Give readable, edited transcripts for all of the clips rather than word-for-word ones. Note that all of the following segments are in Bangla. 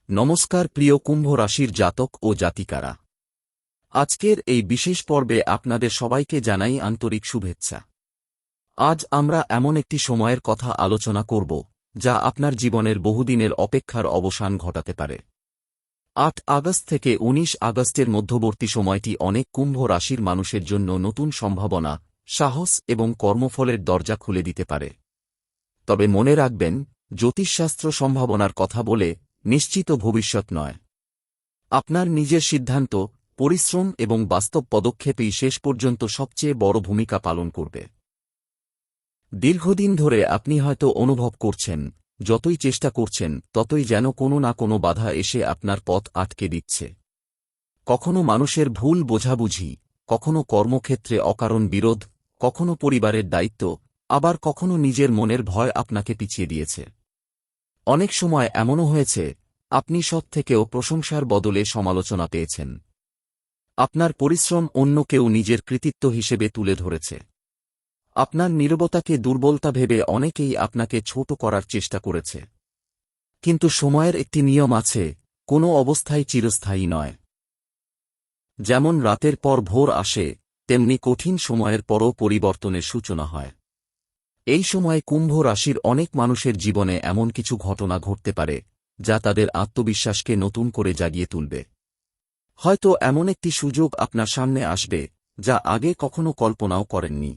নমস্কার প্রিয় কুম্ভ রাশির জাতক ও জাতিকারা। আজকের এই বিশেষ পর্বে আপনাদের সবাইকে জানাই আন্তরিক শুভেচ্ছা। আজ আমরা এমন একটি সময়ের কথা আলোচনা করব যা আপনার জীবনের বহুদিনের অপেক্ষার অবসান ঘটাতে পারে। ৮ আগস্ট থেকে ১৯ আগস্টের মধ্যবর্তী সময়টি অনেক কুম্ভ রাশির মানুষের জন্য নতুন সম্ভাবনা, সাহস এবং কর্মফলের দরজা খুলে দিতে পারে। তবে মনে রাখবেন, জ্যোতিষশাস্ত্র সম্ভাবনার কথা বলে নিশ্চিত ভবিষ্যৎ নয়। আপনার নিজের সিদ্ধান্ত, পরিশ্রম এবং বাস্তব পদক্ষেপই শেষ পর্যন্ত সবচেয়ে বড় ভূমিকা পালন করবে। দীর্ঘদিন ধরে আপনি হয়তো অনুভব করছেন, যতই চেষ্টা করছেন ততই যেন কোনো না কোনো বাধা এসে আপনার পথ আটকে দিচ্ছে। কখনো মানুষের ভুল বোঝাবুঝি, কখনো কর্মক্ষেত্রে অকারণ বিরোধ, কখনো পরিবারের দায়িত্ব, আবার কখনো নিজের মনের ভয় আপনাকে পিছিয়ে দিয়েছে। অনেক সময় এমনও হয়েছে, আপনি সৎ থেকেও প্রশংসার বদলে সমালোচনা পেয়েছেন। আপনার পরিশ্রম অন্য কেউ নিজের কৃতিত্ব হিসেবে তুলে ধরেছে। আপনার নীরবতাকে দুর্বলতা ভেবে অনেকেই আপনাকে ছোট করার চেষ্টা করেছে। কিন্তু সময়ের একটি নিয়ম আছে, কোনো অবস্থাই চিরস্থায়ী নয়। যেমন রাতের পর ভোর আসে, তেমনি কঠিন সময়ের পরও পরিবর্তনের সূচনা হয়। এই সময় কুম্ভ রাশির অনেক মানুষের জীবনে এমন কিছু ঘটনা ঘটতে পারে যা তাদের আত্মবিশ্বাসকে নতুন করে জাগিয়ে তুলবে। হয়তো এমন একটি সুযোগ আপনার সামনে আসবে যা আগে কখনো কল্পনাও করেননি।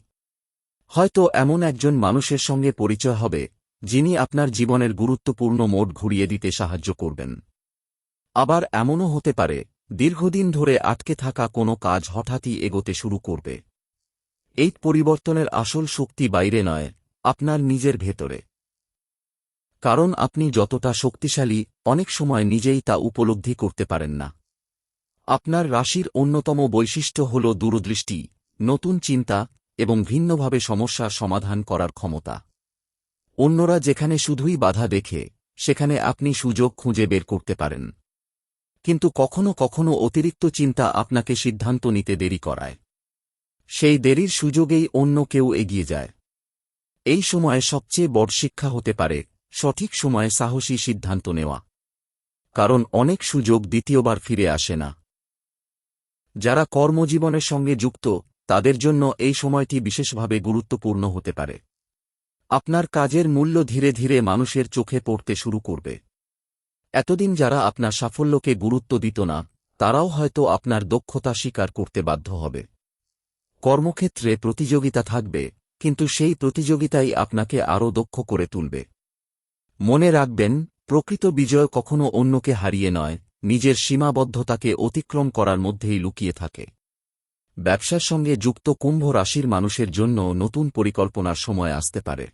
হয়তো এমন একজন মানুষের সঙ্গে পরিচয় হবে যিনি আপনার জীবনের গুরুত্বপূর্ণ মোড় ঘুরিয়ে দিতে সাহায্য করবেন। আবার এমনও হতে পারে, দীর্ঘদিন ধরে আটকে থাকা কোনো কাজ হঠাৎই এগোতে শুরু করবে। এই পরিবর্তনের আসল শক্তি বাইরে নয়, আপনার নিজের ভেতরে। কারণ আপনি যতটা শক্তিশালী, অনেক সময় নিজেই তা উপলব্ধি করতে পারেন না। আপনার রাশির অন্যতম বৈশিষ্ট্য হল দূরদৃষ্টি, নতুন চিন্তা এবং ভিন্নভাবে সমস্যার সমাধান করার ক্ষমতা। অন্যরা যেখানে শুধুই বাধা দেখে, সেখানে আপনি সুযোগ খুঁজে বের করতে পারেন। কিন্তু কখনো কখনো অতিরিক্ত চিন্তা আপনাকে সিদ্ধান্ত নিতে দেরি করায়। সেই দেরির সুযোগেই অন্য কেউ এগিয়ে যায়। এই সময়ে সবচেয়ে বড় শিক্ষা হতে পারে সঠিক সময়ে সাহসী সিদ্ধান্ত নেওয়া। কারণ অনেক সুযোগ দ্বিতীয়বার ফিরে আসে না। যারা কর্মজীবনের সঙ্গে যুক্ত, তাদের জন্য এই সময়টি বিশেষভাবে গুরুত্বপূর্ণ হতে পারে। আপনার কাজের মূল্য ধীরে ধীরে মানুষের চোখে পড়তে শুরু করবে। এতদিন যারা আপনার সাফল্যকে গুরুত্ব দিত না, তারাও হয়তো আপনার দক্ষতা স্বীকার করতে বাধ্য হবে। কর্মক্ষেত্রে প্রতিযোগিতা থাকবে, কিন্তু সেই প্রতিযোগিতাই আপনাকে আরও দক্ষ করে তুলবে। মনে রাখবেন, প্রকৃত বিজয় কখনো অন্যকে হারিয়ে নয়, নিজের সীমাবদ্ধতাকে অতিক্রম করার মধ্যেই লুকিয়ে থাকে। ব্যবসার সঙ্গে যুক্ত কুম্ভ রাশির মানুষের জন্য নতুন পরিকল্পনার সময় আসতে পারে।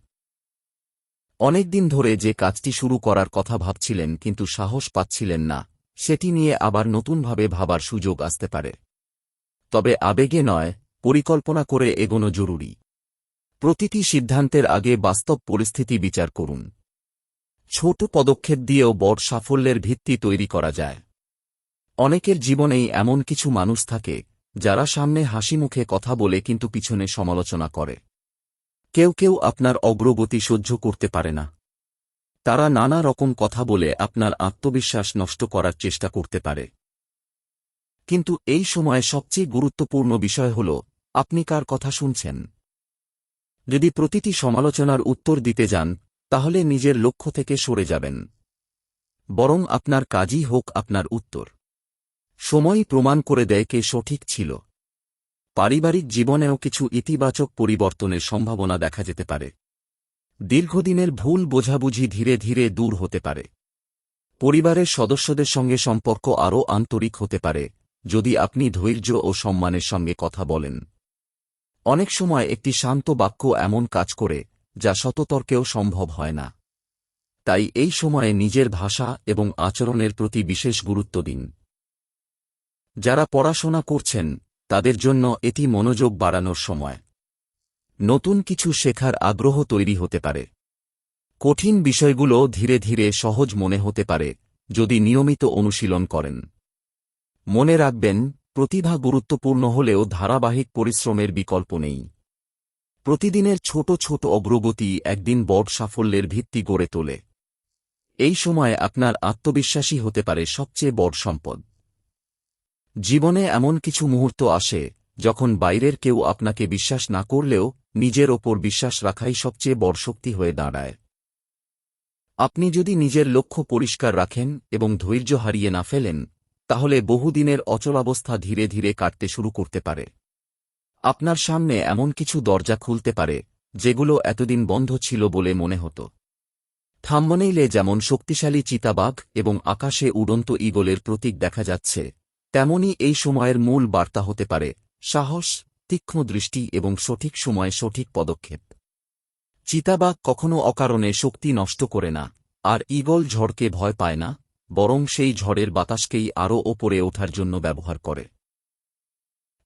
অনেকদিন ধরে যে কাজটি শুরু করার কথা ভাবছিলেন কিন্তু সাহস পাচ্ছিলেন না, সেটি নিয়ে আবার নতুনভাবে ভাবার সুযোগ আসতে পারে। তবে আবেগে নয়, পরিকল্পনা করে এগোনো জরুরি। প্রতিটি সিদ্ধান্তের আগে বাস্তব পরিস্থিতি বিচার করুন। ছোট পদক্ষেপ দিয়েও বড় সাফল্যের ভিত্তি তৈরি করা যায়। অনেকের জীবনেই এমন কিছু মানুষ থাকে যারা সামনে হাসিমুখে কথা বলে কিন্তু পিছনে সমালোচনা করে। কেউ কেউ আপনার অগ্রগতি সহ্য করতে পারে না। তারা নানা রকম কথা বলে আপনার আত্মবিশ্বাস নষ্ট করার চেষ্টা করতে পারে। কিন্তু এই সময়ে সবচেয়ে গুরুত্বপূর্ণ বিষয় হল, আপনি কার কথা শুনছেন। যদি প্রতিটি সমালোচনার উত্তর দিতে যান, তাহলে নিজের লক্ষ্য থেকে সরে যাবেন। বরং আপনার কাজই হোক আপনার উত্তর। সময়ই প্রমাণ করে দেয় কে সঠিক ছিল। পারিবারিক জীবনেও কিছু ইতিবাচক পরিবর্তনের সম্ভাবনা দেখা যেতে পারে। দীর্ঘদিনের ভুল বোঝাবুঝি ধীরে ধীরে দূর হতে পারে। পরিবারের সদস্যদের সঙ্গে সম্পর্ক আরও আন্তরিক হতে পারে, যদি আপনি ধৈর্য ও সম্মানের সঙ্গে কথা বলেন। অনেক সময় একটি শান্ত বাক্য এমন কাজ করে যা শততর্কেও সম্ভব হয় না। তাই এই সময়ে নিজের ভাষা এবং আচরণের প্রতি বিশেষ গুরুত্ব দিন। যারা পড়াশোনা করছেন, তাদের জন্য এটি মনোযোগ বাড়ানোর সময়। নতুন কিছু শেখার আগ্রহ তৈরি হতে পারে। কঠিন বিষয়গুলো ধীরে ধীরে সহজ মনে হতে পারে যদি নিয়মিত অনুশীলন করেন। মনে রাখবেন, প্রতিভা গুরুত্বপূর্ণ হলেও ধারাবাহিক পরিশ্রমের বিকল্প নেই। প্রতিদিনের ছোট ছোট অগ্রগতি একদিন বড় সাফল্যের ভিত্তি গড়ে তোলে। এই সময়ে আপনার আত্মবিশ্বাসী হতে পারে সবচেয়ে বড় সম্পদ। জীবনে এমন কিছু মুহূর্ত আসে যখন বাইরের কেউ আপনাকে বিশ্বাস না করলেও নিজের ওপর বিশ্বাস রাখাই সবচেয়ে বড় শক্তি হয়ে দাঁড়ায়। আপনি যদি নিজের লক্ষ্য পরিষ্কার রাখেন এবং ধৈর্য হারিয়ে না ফেলেন, তাহলে বহুদিনের অচলাবস্থা ধীরে ধীরে কাটতে শুরু করতে পারে। আপনার সামনে এমন কিছু দরজা খুলতে পারে যেগুলো এতদিন বন্ধ ছিল বলে মনে হতো। থাম্বনেইলে যেমন শক্তিশালী চিতাবাঘ এবং আকাশে উড়ন্ত ঈগলের প্রতীক দেখা যাচ্ছে, তেমনি এই সময়ের মূল বার্তা হতে পারে সাহস, তীক্ষ্ণ দৃষ্টি এবং সঠিক সময়ে সঠিক পদক্ষেপ। চিতাবাঘ কখনো অকারণে শক্তি নষ্ট করে না, আর ঈগল ঝড়কে ভয় পায় না, বরং সেই ঝড়ের বাতাসকেই আরও ওপরে ওঠার জন্য ব্যবহার করে।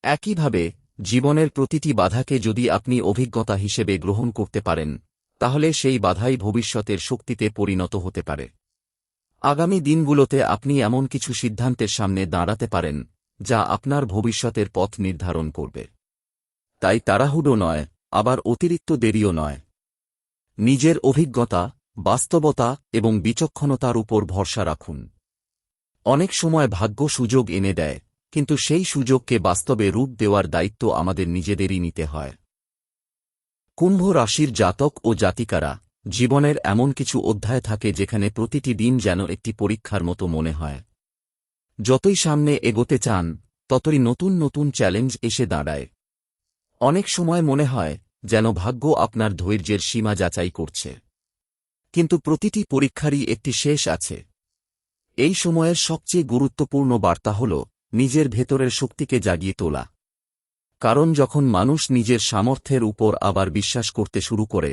একইভাবে জীবনের প্রতিটি বাধাকে যদি আপনি অভিজ্ঞতা হিসেবে গ্রহণ করতে পারেন, তাহলে সেই বাধাই ভবিষ্যতের শক্তিতে পরিণত হতে পারে। আগামী দিনগুলোতে আপনি এমন কিছু সিদ্ধান্তের সামনে দাঁড়াতে পারেন যা আপনার ভবিষ্যতের পথ নির্ধারণ করবে। তাই তাড়াহুড়ো নয়, আবার অতিরিক্ত দেরিও নয়। নিজের অভিজ্ঞতা, বাস্তবতা এবং বিচক্ষণতার উপর ভরসা রাখুন। অনেক সময় ভাগ্য সুযোগ এনে দেয়, কিন্তু সেই সুযোগকে বাস্তবে রূপ দেওয়ার দায়িত্ব আমাদের নিজেদেরই নিতে হয়। কুম্ভ রাশির জাতক ও জাতিকারা, জীবনের এমন কিছু অধ্যায় থাকে যেখানে প্রতিটি দিন যেন একটি পরীক্ষার মতো মনে হয়। যতই সামনে এগোতে চান, ততই নতুন নতুন চ্যালেঞ্জ এসে দাঁড়ায়। অনেক সময় মনে হয় যেন ভাগ্য আপনার ধৈর্যের সীমা যাচাই করছে। কিন্তু প্রতিটি পরীক্ষারই একটি শেষ আছে। এই সময়ের সবচেয়ে গুরুত্বপূর্ণ বার্তা হল নিজের ভেতরের শক্তিকে জাগিয়ে তোলা। কারণ যখন মানুষ নিজের সামর্থ্যের উপর আবার বিশ্বাস করতে শুরু করে,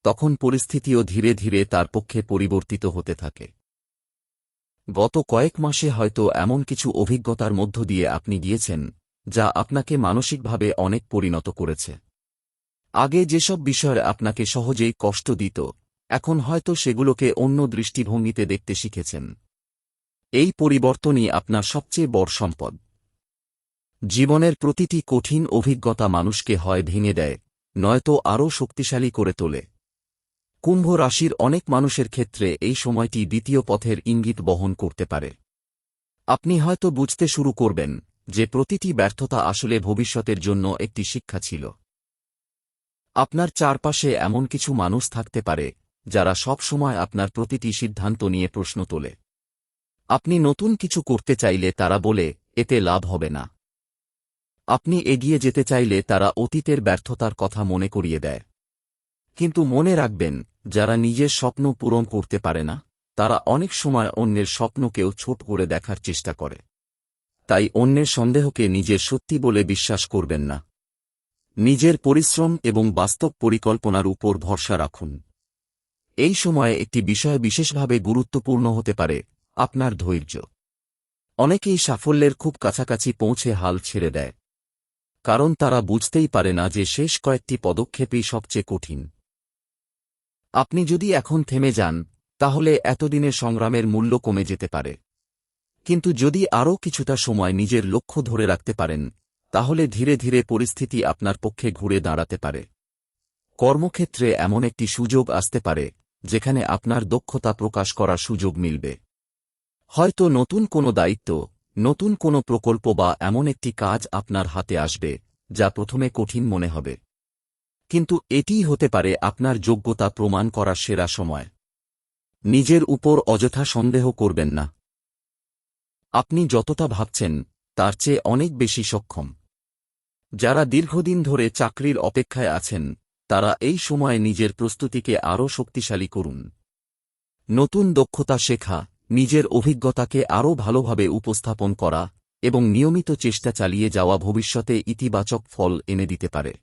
তখন পরিস্থিতিও ধীরে ধীরে তার পক্ষে পরিবর্তিত হতে থাকে। গত কয়েক মাসে হয়তো এমন কিছু অভিজ্ঞতার মধ্য দিয়ে আপনি গিয়েছেন যা আপনাকে মানসিকভাবে অনেক পরিণত করেছে। আগে যেসব বিষয় আপনাকে সহজেই কষ্ট দিত, এখন হয়তো সেগুলোকে অন্য দৃষ্টিভঙ্গিতে দেখতে শিখেছেন। এই পরিবর্তনই আপনার সবচেয়ে বড় সম্পদ। জীবনের প্রতিটি কঠিন অভিজ্ঞতা মানুষকে হয় ভেঙে দেয়, নয়তো আরও শক্তিশালী করে তোলে। কুম্ভ রাশির অনেক মানুষের ক্ষেত্রে এই সময়টি দ্বিতীয় পথের ইঙ্গিত বহন করতে পারে। আপনি হয়তো বুঝতে শুরু করবেন যে প্রতিটি ব্যর্থতা আসলে ভবিষ্যতের জন্য একটি শিক্ষা ছিল। আপনার চারপাশে এমন কিছু মানুষ থাকতে পারে যারা সব সময় আপনার প্রতিটি সিদ্ধান্ত নিয়ে প্রশ্ন তোলে। আপনি নতুন কিছু করতে চাইলে তারা বলে, এতে লাভ হবে না। আপনি এগিয়ে যেতে চাইলে তারা অতীতের ব্যর্থতার কথা মনে করিয়ে দেয়। কিন্তু মনে রাখবেন, যারা নিজের স্বপ্ন পূরণ করতে পারে না, তারা অনেক সময় অন্যের স্বপ্নকেও ছোট করে দেখার চেষ্টা করে। তাই অন্যের সন্দেহকে নিজের সত্যি বলে বিশ্বাস করবেন না। নিজের পরিশ্রম এবং বাস্তব পরিকল্পনার উপর ভরসা রাখুন। এই সময়ে একটি বিষয় বিশেষভাবে গুরুত্বপূর্ণ হতে পারে, আপনার ধৈর্য। অনেকেই সাফল্যের খুব কাছাকাছি পৌঁছে হাল ছেড়ে দেয়, কারণ তারা বুঝতেই পারে না যে শেষ কয়েকটি পদক্ষেপই সবচেয়ে কঠিন। আপনি যদি এখন থেমে যান, তাহলে এতদিনের সংগ্রামের মূল্য কমে যেতে পারে। কিন্তু যদি আরও কিছুটা সময় নিজের লক্ষ্য ধরে রাখতে পারেন, তাহলে ধীরে ধীরে পরিস্থিতি আপনার পক্ষে ঘুরে দাঁড়াতে পারে। কর্মক্ষেত্রে এমন একটি সুযোগ আসতে পারে যেখানে আপনার দক্ষতা প্রকাশ করার সুযোগ মিলবে। হয়তো নতুন কোনো দায়িত্ব, নতুন কোনো প্রকল্প বা এমন একটি কাজ আপনার হাতে আসবে যা প্রথমে কঠিন মনে হবে। কিন্তু এটিই হতে পারে আপনার যোগ্যতা প্রমাণ করার সেরা সময়। নিজের উপর অযথা সন্দেহ করবেন না। আপনি যতটা ভাবছেন তার চেয়ে অনেক বেশি সক্ষম। যারা দীর্ঘদিন ধরে চাকরির অপেক্ষায় আছেন, তারা এই সময়ে নিজের প্রস্তুতিকে আরও শক্তিশালী করুন। নতুন দক্ষতা শেখা, নিজের অভিজ্ঞতাকে আরও ভালোভাবে উপস্থাপন করা এবং নিয়মিত চেষ্টা চালিয়ে যাওয়া ভবিষ্যতে ইতিবাচক ফল এনে দিতে পারে।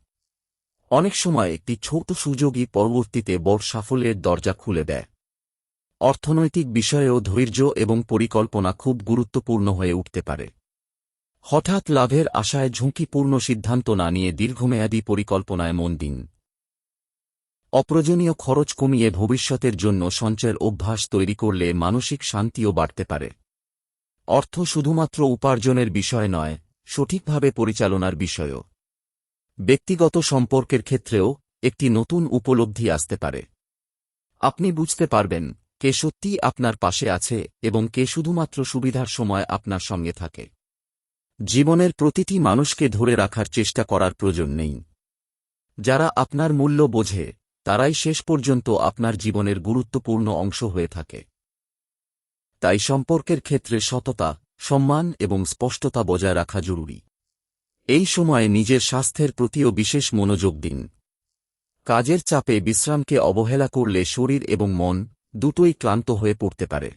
অনেক সময় একটি ছোট সুযোগই পরবর্তীতে বড় সাফল্যের দরজা খুলে দেয়। অর্থনৈতিক বিষয়েও ধৈর্য এবং পরিকল্পনা খুব গুরুত্বপূর্ণ হয়ে উঠতে পারে। হঠাৎ লাভের আশায় ঝুঁকিপূর্ণ সিদ্ধান্ত না নিয়ে দীর্ঘমেয়াদী পরিকল্পনায় মন দিন। অপ্রয়োজনীয় খরচ কমিয়ে ভবিষ্যতের জন্য সঞ্চয়ের অভ্যাস তৈরি করলে মানসিক শান্তিও বাড়তে পারে। অর্থ শুধুমাত্র উপার্জনের বিষয় নয়, সঠিকভাবে পরিচালনার বিষয়ও। ব্যক্তিগত সম্পর্কের ক্ষেত্রেও একটি নতুন উপলব্ধি আসতে পারে। আপনি বুঝতে পারবেন কে সত্যিই আপনার পাশে আছে এবং কে শুধুমাত্র সুবিধার সময় আপনার সঙ্গে থাকে। জীবনের প্রতিটি মানুষকে ধরে রাখার চেষ্টা করার প্রয়োজন নেই। যারা আপনার মূল্য বোঝে তারাই শেষ পর্যন্ত আপনার জীবনের গুরুত্বপূর্ণ অংশ হয়ে থাকে। তাই সম্পর্কের ক্ষেত্রে সততা, সম্মান এবং স্পষ্টতা বজায় রাখা জরুরি। এই সময়ে নিজের স্বাস্থ্যের প্রতিও বিশেষ মনোযোগ দিন। কাজের চাপে বিশ্রামকে অবহেলা করলে শরীর এবং মন দুটোই ক্লান্ত হয়ে পড়তে পারে।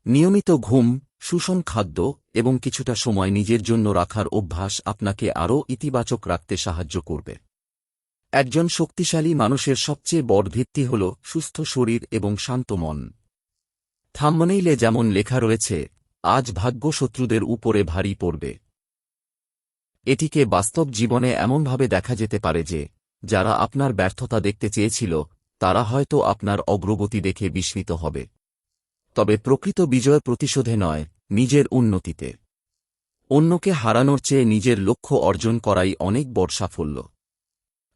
নিয়মিত ঘুম, সুষম খাদ্য এবং কিছুটা সময় নিজের জন্য রাখার অভ্যাস আপনাকে আরও ইতিবাচক রাখতে সাহায্য করবে। একজন শক্তিশালী মানুষের সবচেয়ে বড় ভিত্তি হল সুস্থ শরীর এবং শান্ত মন। থাম্বনেইলে যেমন লেখা রয়েছে, আজ ভাগ্য শত্রুদের উপরে ভারী পড়বে। এটিকে বাস্তব জীবনে এমনভাবে দেখা যেতে পারে যে, যারা আপনার ব্যর্থতা দেখতে চেয়েছিল তারা হয়তো আপনার অগ্রগতি দেখে বিস্মিত হবে। তবে প্রকৃত বিজয় প্রতিশোধে নয়, নিজের উন্নতিতে। অন্যকে হারানোর চেয়ে নিজের লক্ষ্য অর্জন করাই অনেক বড় সাফল্য।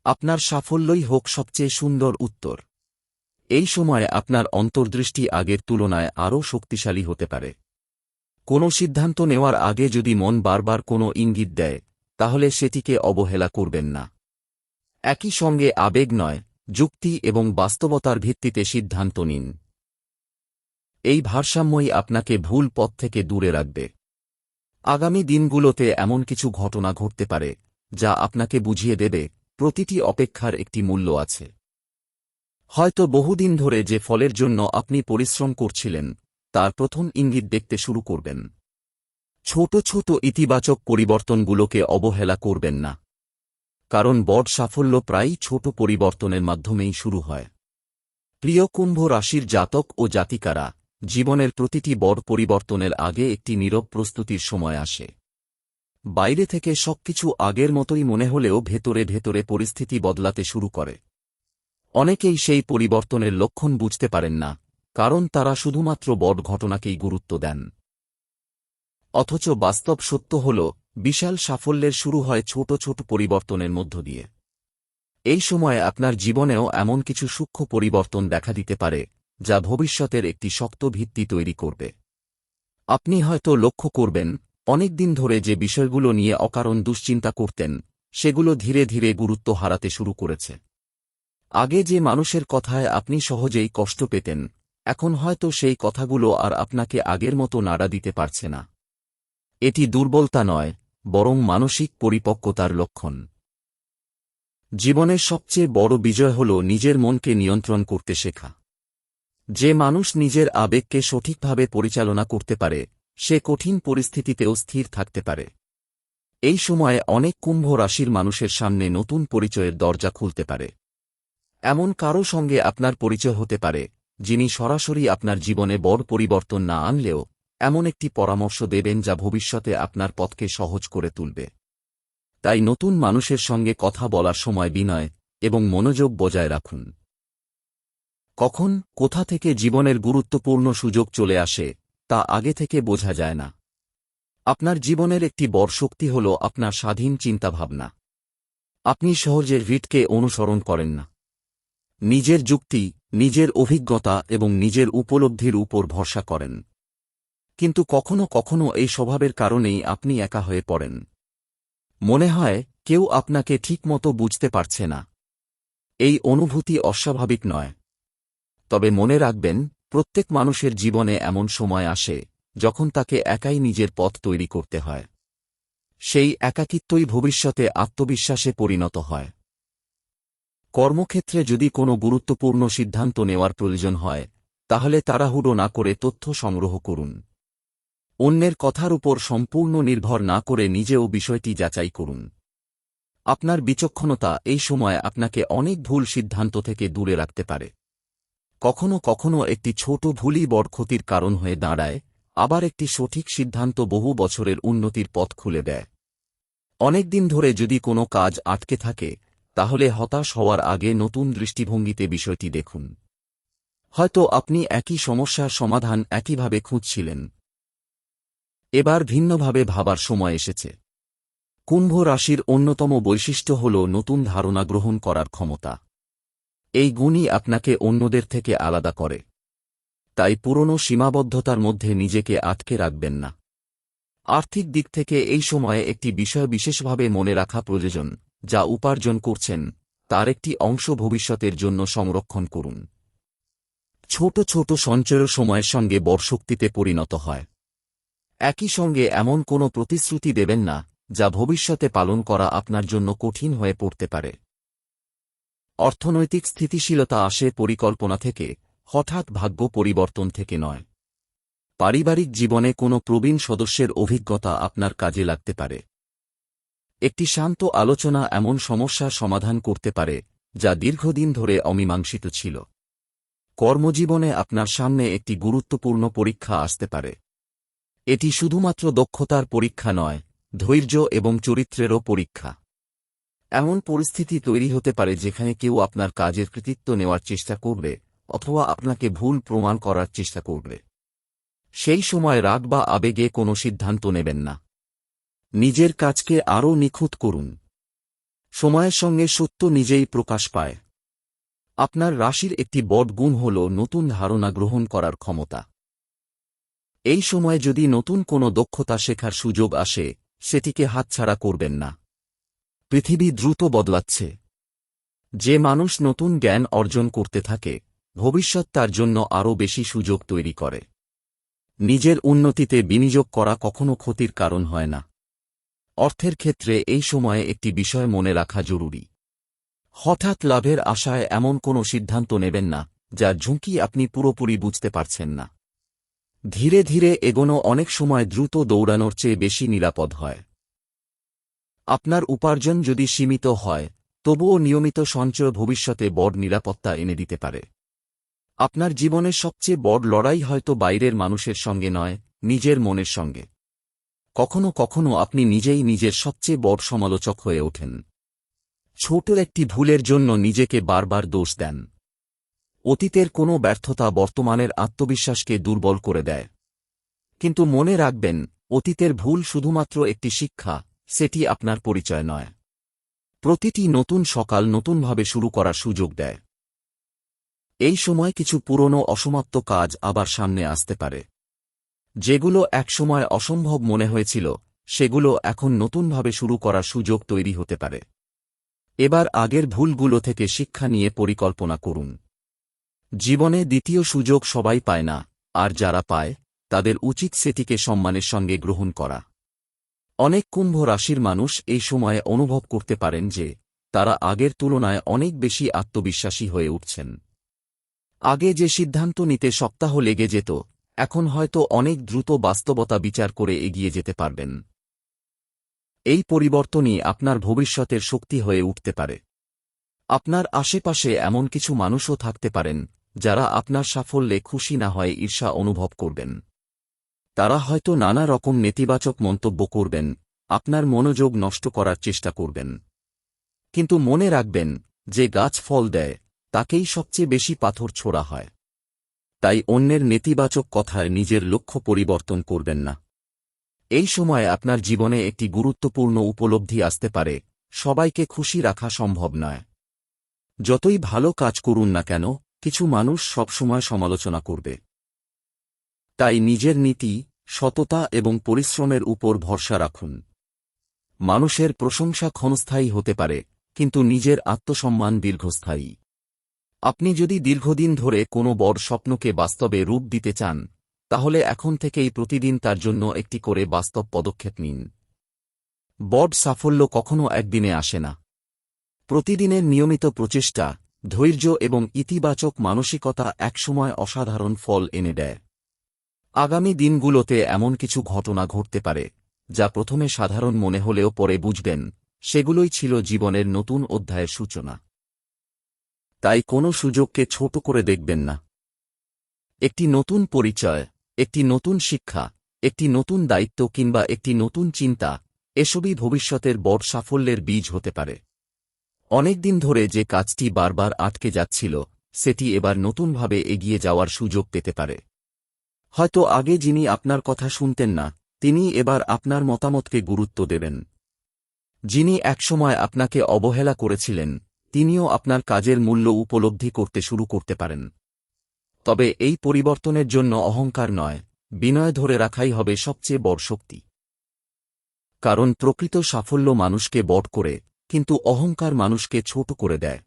আপনার সাফল্যই হোক সবচেয়ে সুন্দর উত্তর। এই সময়ে আপনার অন্তর্দৃষ্টি আগের তুলনায় আরও শক্তিশালী হতে পারে। কোনো সিদ্ধান্ত নেওয়ার আগে যদি মন বারবার কোনো ইঙ্গিত দেয়, তাহলে সেটিকে অবহেলা করবেন না। একই সঙ্গে আবেগ নয়, যুক্তি এবং বাস্তবতার ভিত্তিতে সিদ্ধান্ত নিন। এই ভারসাম্যই আপনাকে ভুল পথ থেকে দূরে রাখবে। আগামী দিনগুলোতে এমন কিছু ঘটনা ঘটতে পারে যা আপনাকে বুঝিয়ে দেবে প্রতিটি অপেক্ষার একটি মূল্য আছে। হয়তো বহুদিন ধরে যে ফলের জন্য আপনি পরিশ্রম করছিলেন তার প্রথম ইঙ্গিত দেখতে শুরু করবেন। ছোট ছোট ইতিবাচক পরিবর্তনগুলোকে অবহেলা করবেন না, কারণ বড় সাফল্য প্রায়ই ছোট পরিবর্তনের মাধ্যমেই শুরু হয়। প্রিয় কুম্ভ রাশির জাতক ও জাতিকারা, জীবনের প্রতিটি বড় পরিবর্তনের আগে একটি নীরব প্রস্তুতির সময় আসে। বাইরে থেকে সবকিছু আগের মতোই মনে হলেও ভেতরে ভেতরে পরিস্থিতি বদলাতে শুরু করে। অনেকেই সেই পরিবর্তনের লক্ষণ বুঝতে পারেন না, কারণ তারা শুধুমাত্র বড় ঘটনাকেই গুরুত্ব দেন। অথচ বাস্তব সত্য হল, বিশাল সাফল্যের শুরু হয় ছোট ছোট পরিবর্তনের মধ্য দিয়ে। এই সময়ে আপনার জীবনেও এমন কিছু সূক্ষ্ম পরিবর্তন দেখা দিতে পারে যা ভবিষ্যতের একটি শক্ত ভিত্তি তৈরি করবে। আপনি হয়তো লক্ষ্য করবেন, অনেকদিন ধরে যে বিষয়গুলো নিয়ে অকারণ দুশ্চিন্তা করতেন সেগুলো ধীরে ধীরে গুরুত্ব হারাতে শুরু করেছে। আগে যে মানুষের কথায় আপনি সহজেই কষ্ট পেতেন, এখন হয়তো সেই কথাগুলো আর আপনাকে আগের মতো নাড়া দিতে পারছে না। এটি দুর্বলতা নয়, বরং মানসিক পরিপক্কতার লক্ষণ। জীবনের সবচেয়ে বড় বিজয় হল নিজের মনকে নিয়ন্ত্রণ করতে শেখা। যে মানুষ নিজের আবেগকে সঠিকভাবে পরিচালনা করতে পারে, সে কঠিন পরিস্থিতিতেও স্থির থাকতে পারে। এই সময়ে অনেক কুম্ভ রাশির মানুষের সামনে নতুন পরিচয়ের দরজা খুলতে পারে। এমন কারো সঙ্গে আপনার পরিচয় হতে পারে যিনি সরাসরি আপনার জীবনে বড় পরিবর্তন না আনলেও এমন একটি পরামর্শ দেবেন যা ভবিষ্যতে আপনার পথকে সহজ করে তুলবে। তাই নতুন মানুষের সঙ্গে কথা বলার সময় বিনয় এবং মনোযোগ বজায় রাখুন। কখন কোথা থেকে জীবনের গুরুত্বপূর্ণ সুযোগ চলে আসে তা আগে থেকে বোঝা যায় না। আপনার জীবনের একটি বড় শক্তি হল আপনার স্বাধীন চিন্তাভাবনা। আপনি সহজে রিটকে অনুসরণ করেন না। নিজের যুক্তি, নিজের অভিজ্ঞতা এবং নিজের উপলব্ধির উপর ভরসা করেন। কিন্তু কখনো কখনো এই স্বভাবের কারণেই আপনি একা হয়ে পড়েন। মনে হয় কেউ আপনাকে ঠিকমতো বুঝতে পারছে না। এই অনুভূতি অস্বাভাবিক নয়। তবে মনে রাখবেন, প্রত্যেক মানুষের জীবনে এমন সময় আসে যখন তাকে একাই নিজের পথ তৈরি করতে হয়। সেই একাকিত্বই ভবিষ্যতে আত্মবিশ্বাসে পরিণত হয়। কর্মক্ষেত্রে যদি কোনো গুরুত্বপূর্ণ সিদ্ধান্ত নেওয়ার প্রয়োজন হয়, তাহলে তাড়াহুড়ো না করে তথ্য সংগ্রহ করুন। অন্যের কথার উপর সম্পূর্ণ নির্ভর না করে নিজেও বিষয়টি যাচাই করুন। আপনার বিচক্ষণতা এই সময় আপনাকে অনেক ভুল সিদ্ধান্ত থেকে দূরে রাখতে পারে। কখনো কখনো একটি ছোট ভুলই বড় ক্ষতির কারণ হয়ে দাঁড়ায়, আবার একটি সঠিক সিদ্ধান্ত বহু বছরের উন্নতির পথ খুলে দেয়। অনেকদিন ধরে যদি কোনো কাজ আটকে থাকে, তাহলে হতাশ হওয়ার আগে নতুন দৃষ্টিভঙ্গিতে বিষয়টি দেখুন। হয়তো আপনি একই সমস্যার সমাধান একইভাবে খুঁজছিলেন। এবার ভিন্নভাবে ভাবার সময় এসেছে। কুম্ভ রাশির অন্যতম বৈশিষ্ট্য হল নতুন ধারণা গ্রহণ করার ক্ষমতা। এই গুণই আপনাকে অন্যদের থেকে আলাদা করে। তাই পুরনো সীমাবদ্ধতার মধ্যে নিজেকে আটকে রাখবেন না। আর্থিক দিক থেকে এই সময়ে একটি বিষয় বিশেষভাবে মনে রাখা প্রয়োজন, যা উপার্জন করছেন তার একটি অংশ ভবিষ্যতের জন্য সংরক্ষণ করুন। ছোট ছোট সঞ্চয় সময়ের সঙ্গে বড় শক্তিতে পরিণত হয়। একই সঙ্গে এমন কোনো প্রতিশ্রুতি দেবেন না যা ভবিষ্যতে পালন করা আপনার জন্য কঠিন হয়ে পড়তে পারে। অর্থনৈতিক স্থিতিশীলতা আসে পরিকল্পনা থেকে, হঠাৎ ভাগ্য পরিবর্তন থেকে নয়। পারিবারিক জীবনে কোনো প্রবীণ সদস্যের অভিজ্ঞতা আপনার কাজে লাগতে পারে। একটি শান্ত আলোচনা এমন সমস্যার সমাধান করতে পারে যা দীর্ঘদিন ধরে অমীমাংসিত ছিল। কর্মজীবনে আপনার সামনে একটি গুরুত্বপূর্ণ পরীক্ষা আসতে পারে। এটি শুধুমাত্র দক্ষতার পরীক্ষা নয়, ধৈর্য এবং চরিত্রেরও পরীক্ষা। এমন পরিস্থিতি তৈরি হতে পারে যেখানে কেউ আপনার কাজের কৃতিত্ব নেওয়ার চেষ্টা করবে অথবা আপনাকে ভুল প্রমাণ করার চেষ্টা করবে। সেই সময় রাগ বা আবেগে কোনো সিদ্ধান্ত নেবেন না। নিজের কাজকে আরও নিখুঁত করুন। সময়ের সঙ্গে সত্য নিজেই প্রকাশ পায়। আপনার রাশির একটি বড় গুণ হল নতুন ধারণা গ্রহণ করার ক্ষমতা। এই সময়ে যদি নতুন কোনো দক্ষতা শেখার সুযোগ আসে, সেটিকে হাতছাড়া করবেন না। পৃথিবী দ্রুত বদলাচ্ছে। যে মানুষ নতুন জ্ঞান অর্জন করতে থাকে, ভবিষ্যৎ তার জন্য আরও বেশি সুযোগ তৈরি করে। নিজের উন্নতিতে বিনিয়োগ করা কখনো ক্ষতির কারণ হয় না। অর্থের ক্ষেত্রে এই সময়ে একটি বিষয় মনে রাখা জরুরি। হঠাৎ লাভের আশায় এমন কোনো সিদ্ধান্ত নেবেন না যার ঝুঁকি আপনি পুরোপুরি বুঝতে পারছেন না। ধীরে ধীরে এগোনো অনেক সময় দ্রুত দৌড়ানোর চেয়ে বেশি নিরাপদ হয়। আপনার উপার্জন যদি সীমিত হয়, তবুও নিয়মিত সঞ্চয় ভবিষ্যতে বড় নিরাপত্তা এনে দিতে পারে। আপনার জীবনের সবচেয়ে বড় লড়াই হয়তো বাইরের মানুষের সঙ্গে নয়, নিজের মনের সঙ্গে। কখনো কখনো আপনি নিজেই নিজের সবচেয়ে বড় সমালোচক হয়ে ওঠেন। ছোট একটি ভুলের জন্য নিজেকে বারবার দোষ দেন। অতীতের কোনো ব্যর্থতা বর্তমানের আত্মবিশ্বাসকে দুর্বল করে দেয়। কিন্তু মনে রাখবেন, অতীতের ভুল শুধুমাত্র একটি শিক্ষা, সেটি আপনার পরিচয় নয়। প্রতিটি নতুন সকাল নতুনভাবে শুরু করার সুযোগ দেয়। এই সময় কিছু পুরনো অসমাপ্ত কাজ আবার সামনে আসতে পারে। যেগুলো একসময় অসম্ভব মনে হয়েছিল, সেগুলো এখন নতুনভাবে শুরু করার সুযোগ তৈরি হতে পারে। এবার আগের ভুলগুলো থেকে শিক্ষা নিয়ে পরিকল্পনা করুন। জীবনে দ্বিতীয় সুযোগ সবাই পায় না, আর যারা পায় তাদের উচিত সেটিকে সম্মানের সঙ্গে গ্রহণ করা। অনেক কুম্ভ রাশির মানুষ এই সময়ে অনুভব করতে পারেন যে তারা আগের তুলনায় অনেক বেশি আত্মবিশ্বাসী হয়ে উঠছেন। আগে যে সিদ্ধান্ত নিতে সপ্তাহ লেগে যেত, এখন হয়তো অনেক দ্রুত বাস্তবতা বিচার করে এগিয়ে যেতে পারবেন। এই পরিবর্তনই আপনার ভবিষ্যতের শক্তি হয়ে উঠতে পারে। আপনার আশেপাশে এমন কিছু মানুষও থাকতে পারেন যারা আপনার সাফল্যে খুশি না হয়ে ঈর্ষা অনুভব করবেন। তারা হয়তো নানা রকম নেতিবাচক মন্তব্য করবেন, আপনার মনোযোগ নষ্ট করার চেষ্টা করবেন। কিন্তু মনে রাখবেন, যে গাছ ফল দেয় তাকেই সবচেয়ে বেশি পাথর ছোড়া হয়। তাই অন্যের নেতিবাচক কথায় নিজের লক্ষ্য পরিবর্তন করবেন না। এই সময় আপনার জীবনে একটি গুরুত্বপূর্ণ উপলব্ধি আসতে পারে, সবাইকে খুশি রাখা সম্ভব নয়। যতই ভালো কাজ করুন না কেন, কিছু মানুষ সবসময় সমালোচনা করবে। তাই নিজের নীতি, সততা এবং পরিশ্রমের উপর ভরসা রাখুন। মানুষের প্রশংসা ক্ষণস্থায়ী হতে পারে, কিন্তু নিজের আত্মসম্মান দীর্ঘস্থায়ী। আপনি যদি দীর্ঘদিন ধরে কোনো বড় স্বপ্নকে বাস্তবে রূপ দিতে চান, তাহলে এখন থেকেই প্রতিদিন তার জন্য একটি করে বাস্তব পদক্ষেপ নিন। বড় সাফল্য কখনো একদিনে আসে না। প্রতিদিনের নিয়মিত প্রচেষ্টা, ধৈর্য এবং ইতিবাচক মানসিকতা একসময় অসাধারণ ফল এনে দেয়। আগামী দিনগুলোতে এমন কিছু ঘটনা ঘটতে পারে যা প্রথমে সাধারণ মনে হলেও পরে বুঝবেন সেগুলোই ছিল জীবনের নতুন অধ্যায়ের সূচনা। তাই কোনো সুযোগকে ছোট করে দেখবেন না। একটি নতুন পরিচয়, একটি নতুন শিক্ষা, একটি নতুন দায়িত্ব কিংবা একটি নতুন চিন্তা, এসবই ভবিষ্যতের বড় সাফল্যের বীজ হতে পারে। অনেকদিন ধরে যে কাজটি বারবার আটকে যাচ্ছিল, সেটি এবার নতুনভাবে এগিয়ে যাওয়ার সুযোগ পেতে পারে। হয়তো আগে যিনি আপনার কথা শুনতেন না, তিনি এবার আপনার মতামতকে গুরুত্ব দেবেন। যিনি একসময় আপনাকে অবহেলা করেছিলেন, তিনিও আপনার কাজের মূল্য উপলব্ধি করতে শুরু করতে পারেন। তবে এই পরিবর্তনের জন্য অহংকার নয়, বিনয় ধরে রাখাই হবে সবচেয়ে বড় শক্তি। কারণ প্রকৃত সাফল্য মানুষকে বড় করে, কিন্তু অহংকার মানুষকে ছোট করে দেয়।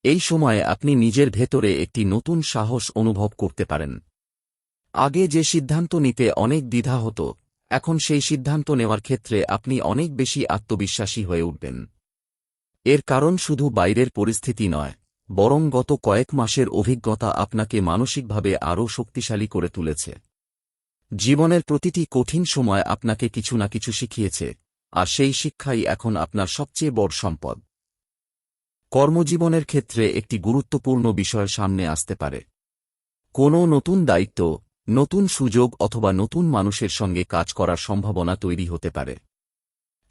এই সময়ে আপনি নিজের ভেতরে একটি নতুন সাহস অনুভব করতে পারেন। আগে যে সিদ্ধান্ত নিতে অনেক দ্বিধা হতো, এখন সেই সিদ্ধান্ত নেওয়ার ক্ষেত্রে আপনি অনেক বেশি আত্মবিশ্বাসী হয়ে উঠবেন। এর কারণ শুধু বাইরের পরিস্থিতি নয়, বরং গত কয়েক মাসের অভিজ্ঞতা আপনাকে মানসিকভাবে আরও শক্তিশালী করে তুলেছে। জীবনের প্রতিটি কঠিন সময় আপনাকে কিছু না কিছু শিখিয়েছে, আর সেই শিক্ষাই এখন আপনার সবচেয়ে বড় সম্পদ। কর্মজীবনের ক্ষেত্রে একটি গুরুত্বপূর্ণ বিষয় সামনে আসতে পারে। কোনো নতুন দায়িত্ব, নতুন সুযোগ অথবা নতুন মানুষের সঙ্গে কাজ করার সম্ভাবনা তৈরি হতে পারে।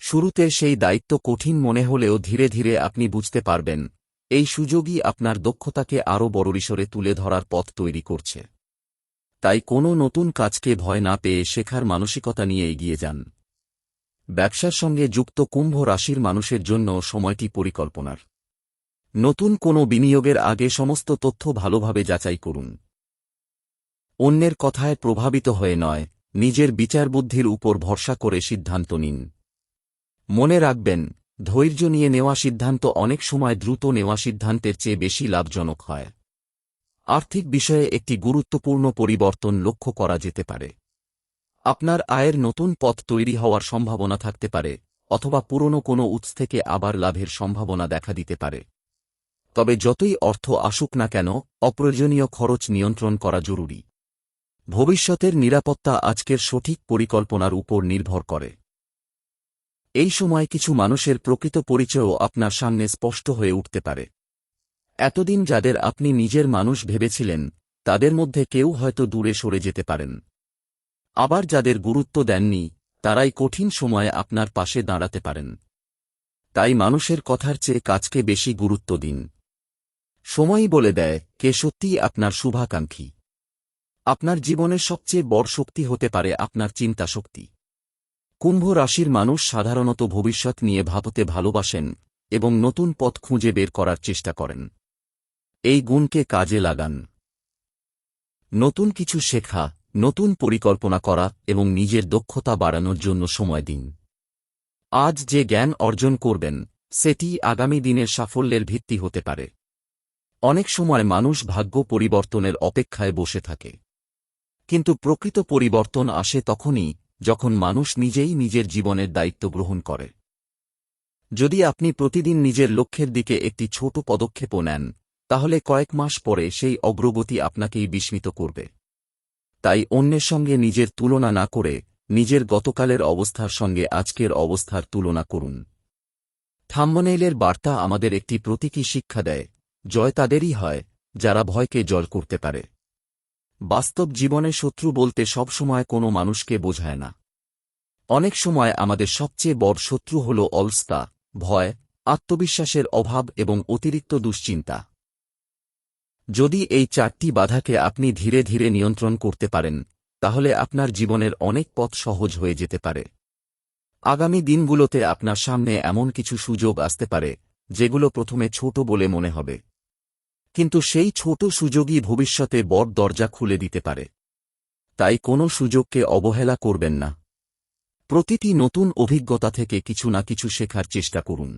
শুরুতে সেই দায়িত্ব কঠিন মনে হলেও ধীরে ধীরে আপনি বুঝতে পারবেন, এই সুযোগই আপনার দক্ষতাকে আরও বড়রিসরে তুলে ধরার পথ তৈরি করছে। তাই কোনো নতুন কাজকে ভয় না পেয়ে শেখার মানসিকতা নিয়ে এগিয়ে যান। ব্যবসার সঙ্গে যুক্ত কুম্ভ রাশির মানুষের জন্য সময়টি পরিকল্পনার। নতুন কোনো বিনিয়োগের আগে সমস্ত তথ্য ভালোভাবে যাচাই করুন। অন্যের কথায় প্রভাবিত হয়ে নয়, নিজের বিচারবুদ্ধির উপর ভরসা করে সিদ্ধান্ত নিন। মনে রাখবেন, ধৈর্য নিয়ে নেওয়া সিদ্ধান্ত অনেক সময় দ্রুত নেওয়া সিদ্ধান্তের চেয়ে বেশি লাভজনক হয়। আর্থিক বিষয়ে একটি গুরুত্বপূর্ণ পরিবর্তন লক্ষ্য করা যেতে পারে। আপনার আয়ের নতুন পথ তৈরি হওয়ার সম্ভাবনা থাকতে পারে, অথবা পুরনো কোনো উৎস থেকে আবার লাভের সম্ভাবনা দেখা দিতে পারে। তবে যতই অর্থ আসুক না কেন, অপ্রয়োজনীয় খরচ নিয়ন্ত্রণ করা জরুরি। ভবিষ্যতের নিরাপত্তা আজকের সঠিক পরিকল্পনার উপর নির্ভর করে। এই সময় কিছু মানুষের প্রকৃত পরিচয়ও আপনার সামনে স্পষ্ট হয়ে উঠতে পারে। এতদিন যাদের আপনি নিজের মানুষ ভেবেছিলেন, তাদের মধ্যে কেউ হয়তো দূরে সরে যেতে পারেন। আবার যাদের গুরুত্ব দেননি, তারাই কঠিন সময়ে আপনার পাশে দাঁড়াতে পারেন। তাই মানুষের কথার চেয়ে কাজকে বেশি গুরুত্ব দিন। সময়ই বলে দেয় কে সত্যিই আপনার শুভাকাঙ্ক্ষী। আপনার জীবনের সবচেয়ে বড় শক্তি হতে পারে আপনার চিন্তা শক্তি। কুম্ভ রাশির মানুষ সাধারণত ভবিষ্যৎ নিয়ে ভাবতে ভালোবাসেন এবং নতুন পথ খুঁজে বের করার চেষ্টা করেন। এই গুণকে কাজে লাগান। নতুন কিছু শেখা, নতুন পরিকল্পনা করা এবং নিজের দক্ষতা বাড়ানোর জন্য সময় দিন। আজ যে জ্ঞান অর্জন করবেন, সেটি আগামী দিনের সাফল্যের ভিত্তি হতে পারে। অনেক সময় মানুষ ভাগ্য পরিবর্তনের অপেক্ষায় বসে থাকে, কিন্তু প্রকৃত পরিবর্তন আসে তখনই যখন মানুষ নিজেই নিজের জীবনের দায়িত্ব গ্রহণ করে। যদি আপনি প্রতিদিন নিজের লক্ষ্যের দিকে একটি ছোট পদক্ষেপও নেন, তাহলে কয়েক মাস পরে সেই অগ্রগতি আপনাকেই বিস্মিত করবে। তাই অন্যের সঙ্গে নিজের তুলনা না করে নিজের গতকালের অবস্থার সঙ্গে আজকের অবস্থার তুলনা করুন। থাম্বনেইলের বার্তা আমাদের একটি প্রতীকী শিক্ষা দেয়, জয় তাদেরই হয় যারা ভয়কে জয় করতে পারে। বাস্তব জীবনে শত্রু বলতে সবসময় কোনো মানুষকে বোঝায় না। অনেক সময় আমাদের সবচেয়ে বড় শত্রু হল অলসতা, ভয়, আত্মবিশ্বাসের অভাব এবং অতিরিক্ত দুশ্চিন্তা। যদি এই চারটি বাধাকে আপনি ধীরে ধীরে নিয়ন্ত্রণ করতে পারেন, তাহলে আপনার জীবনের অনেক পথ সহজ হয়ে যেতে পারে। আগামী দিনগুলোতে আপনার সামনে এমন কিছু সুযোগ আসতে পারে, যেগুলো প্রথমে ছোট বলে মনে হবে, কিন্তু সেই ছোট সুযোগই ভবিষ্যতে বড় দরজা খুলে দিতে পারে। তাই কোনো সুযোগকে অবহেলা করবেন না। প্রতিটি নতুন অভিজ্ঞতা থেকে কিছু না কিছু শেখার চেষ্টা করুন।